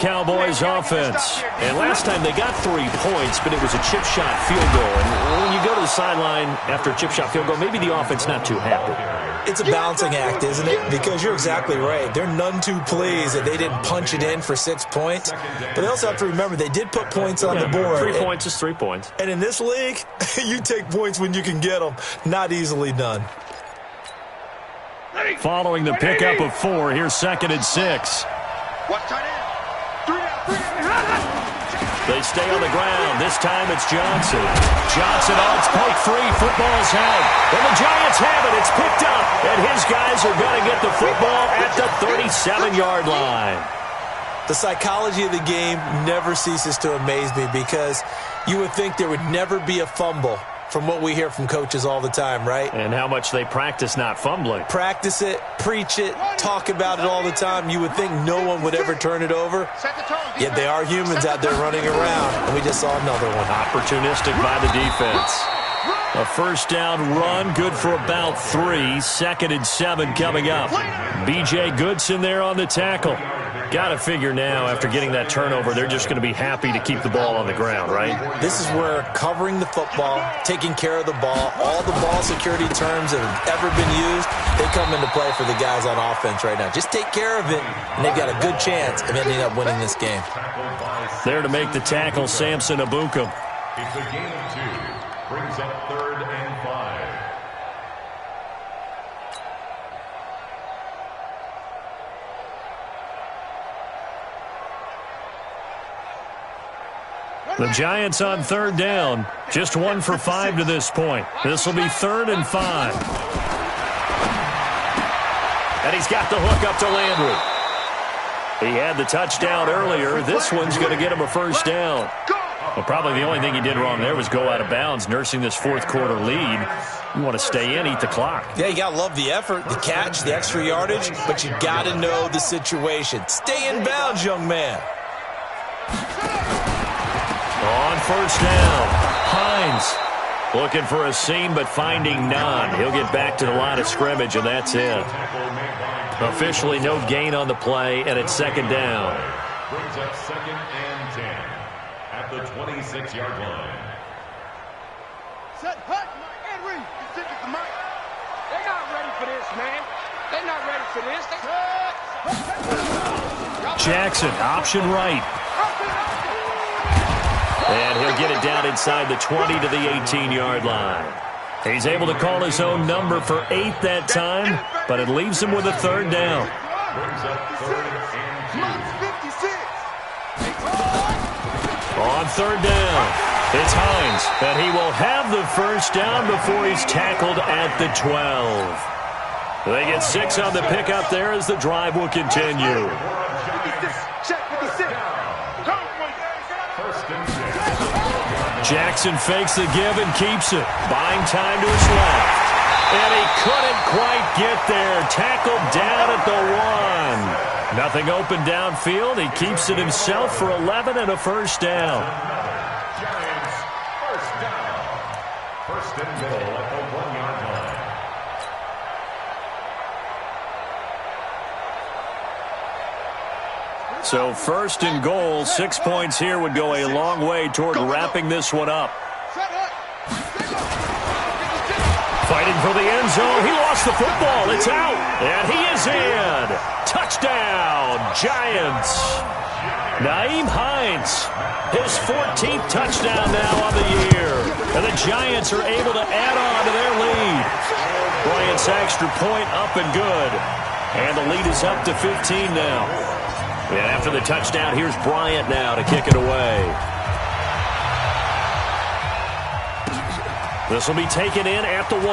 Cowboys offense. And last time they got 3 points, but it was a chip shot field goal. And when you go to the sideline after a chip shot field goal, maybe the offense not too happy. It's a balancing act, isn't it? Because you're exactly right. They're none too pleased that they didn't punch it in for 6 points. But they also have to remember they did put points on the board. 3 points is 3 points. And in this league, you take points when you can get them. Not easily done. Following the pickup of 4, here's 2nd and 6. They stay on the ground. This time it's Johnson. Johnson on its poke free. Football's held. And the Giants have it. It's picked up. And his guys are going to get the football at the 37-yard line. The psychology of the game never ceases to amaze me because you would think there would never be a fumble from what we hear from coaches all the time, right? And how much they practice not fumbling. Practice it, preach it, talk about it all the time. You would think no one would ever turn it over. Yet they are humans out there running around, and we just saw another one. Opportunistic by the defense. A first down run, good for about 3. 2nd and 7 coming up. B.J. Goodson there on the tackle. Got to figure now, after getting that turnover, they're just going to be happy to keep the ball on the ground, right? This is where covering the football, taking care of the ball, all the ball security terms that have ever been used, they come into play for the guys on offense right now. Just take care of it, and they've got a good chance of ending up winning this game. There to make the tackle, Samson Abukum. It's a gain of 2. Brings up 3rd and 5. The Giants on 3rd down. Just 1 for 5 to this point. This will be 3rd and 5. And he's got the hook up to Landry. He had the touchdown earlier. This one's going to get him a first down. Well, probably the only thing he did wrong there was go out of bounds, nursing this 4th quarter lead. You want to stay in, eat the clock. Yeah, you got to love the effort, the catch, the extra yardage, but you got to know the situation. Stay in bounds, young man. On first down, Hines looking for a seam but finding none. He'll get back to the line of scrimmage, and that's it. Officially no gain on the play, and it's 2nd down. Brings up 2nd and 10 at the 26-yard line. Set hut, and Reed. They're not ready for this, man. They're not ready for this. Jackson, option right. And he'll get it down inside the 20 to the 18-yard line. He's able to call his own number for 8 that time, but it leaves him with a 3rd down. Brings up 3rd and 2. On 3rd down, it's Hines, and he will have the first down before he's tackled at the 12. They get 6 on the pickup there as the drive will continue. Jackson fakes the give and keeps it. Buying time to his left. And he couldn't quite get there. Tackled down at the 1. Nothing open downfield. He keeps it himself for 11 and a first down. Giants, first down. First and goal at the 1-yard line. So 1st and goal, 6 points here would go a long way toward wrapping this one up. Fighting for the end zone. He lost the football. It's out. And he is in. Touchdown, Giants. Nyheim Hines, his 14th touchdown now on the year. And the Giants are able to add on to their lead. Bryant's extra point up and good. And the lead is up to 15 now. And after the touchdown, here's Bryant now to kick it away. This will be taken in at the 1.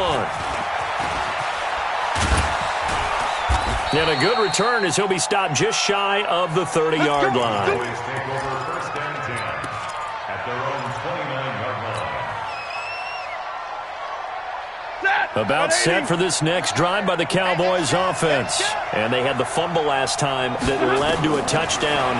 And a good return as he'll be stopped just shy of the 30-yard line. Take over 1st and 10 at their own 29-yard line. About set for this next drive by the Cowboys offense. And they had the fumble last time that led to a touchdown.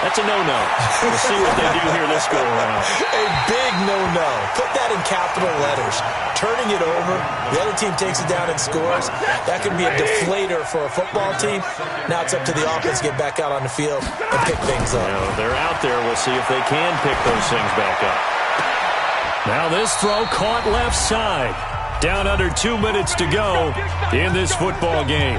That's a no-no. We'll see what they do here this go-around. A big no-no. Put that in capital letters. Turning it over, the other team takes it down and scores. That could be a deflator for a football team. Now it's up to the offense to get back out on the field and pick things up. They're out there. We'll see if they can pick those things back up. Now this throw caught left side. Down under 2 minutes to go in this football game.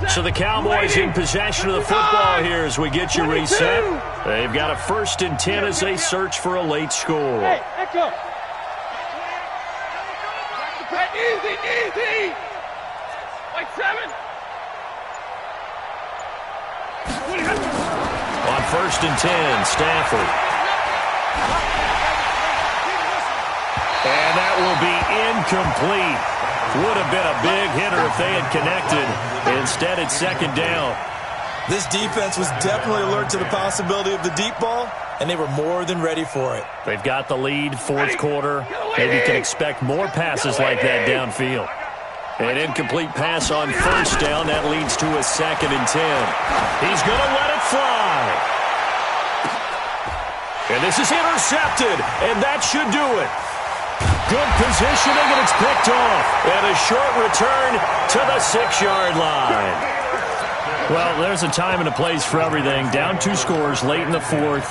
So the Cowboys in possession of the football here as we get you reset. They've got a 1st and 10 as they search for a late score. Hey, echo. Easy. Like 7. On 1st and 10, Stafford. And that will be incomplete. Would have been a big hitter if they had connected. Instead, it's 2nd down. This defense was definitely alert to the possibility of the deep ball, and they were more than ready for it. They've got the lead, 4th quarter. Maybe can expect more passes like that downfield. An incomplete pass on 1st down. That leads to a 2nd and 10. He's going to let it fly. And this is intercepted, and that should do it. Good positioning, and it's picked off. And a short return to the 6-yard line. Well, there's a time and a place for everything. Down 2 scores late in the 4th.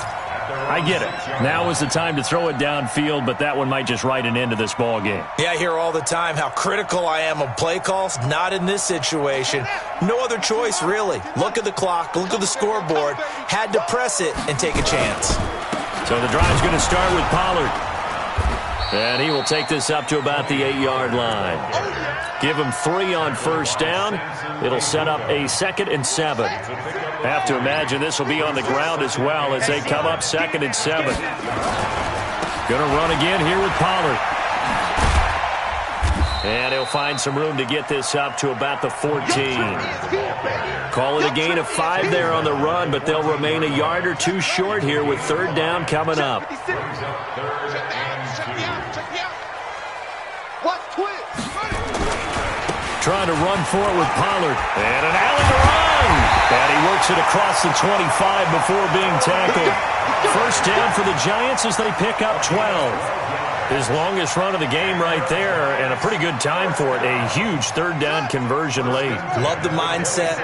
I get it. Now is the time to throw it downfield, but that one might just write an end to this ball game. Yeah, I hear all the time how critical I am of play calls. Not in this situation. No other choice, really. Look at the clock. Look at the scoreboard. Had to press it and take a chance. So the drive's going to start with Pollard. And he will take this up to about the 8-yard line. Give him 3 on 1st down. It'll set up a 2nd and 7. Have to imagine this will be on the ground as well as they come up 2nd and 7. Going to run again here with Pollard. And he'll find some room to get this up to about the 14. Call it a gain of 5 there on the run, but they'll remain a yard or 2 short here with 3rd down coming up. Trying to run for it with Pollard. And an alley to run. And he works it across the 25 before being tackled. 1st down for the Giants as they pick up 12. His longest run of the game right there, and a pretty good time for it. A huge 3rd down conversion late. Love the mindset.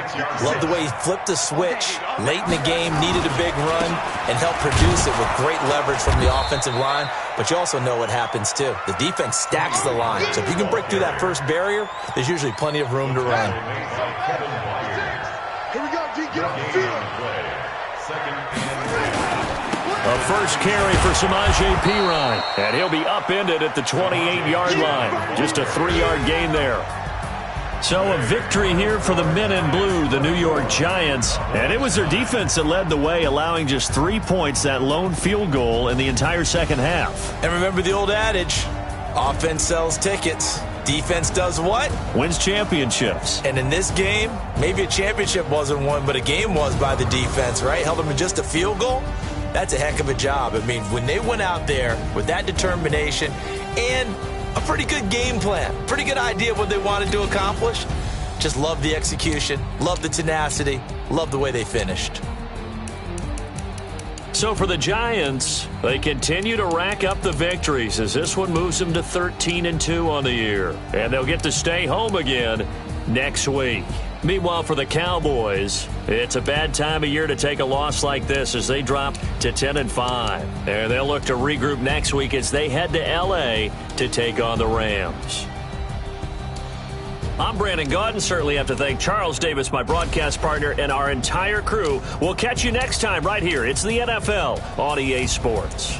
Love the way he flipped the switch. Late in the game, needed a big run, and helped produce it with great leverage from the offensive line. But you also know what happens, too. The defense stacks the line. So if you can break through that first barrier, there's usually plenty of room to run. Here we go, G. Get on the field. A 1st carry for Samaje Perine. And he'll be upended at the 28-yard line. Just a 3-yard gain there. So a victory here for the men in blue, the New York Giants. And it was their defense that led the way, allowing just 3 points, that lone field goal in the entire 2nd half. And remember the old adage, offense sells tickets. Defense does what? Wins championships. And in this game, maybe a championship wasn't won, but a game was by the defense, right? Held them to just a field goal. That's a heck of a job. I mean, when they went out there with that determination and a pretty good game plan, pretty good idea of what they wanted to accomplish, just love the execution, love the tenacity, love the way they finished. So for the Giants, they continue to rack up the victories as this one moves them to 13-2 on the year. And they'll get to stay home again next week. Meanwhile, for the Cowboys, it's a bad time of year to take a loss like this as they drop to 10-5. And they'll look to regroup next week as they head to L.A. to take on the Rams. I'm Brandon Gaudin. Certainly have to thank Charles Davis, my broadcast partner, and our entire crew. We'll catch you next time right here. It's the NFL on EA Sports.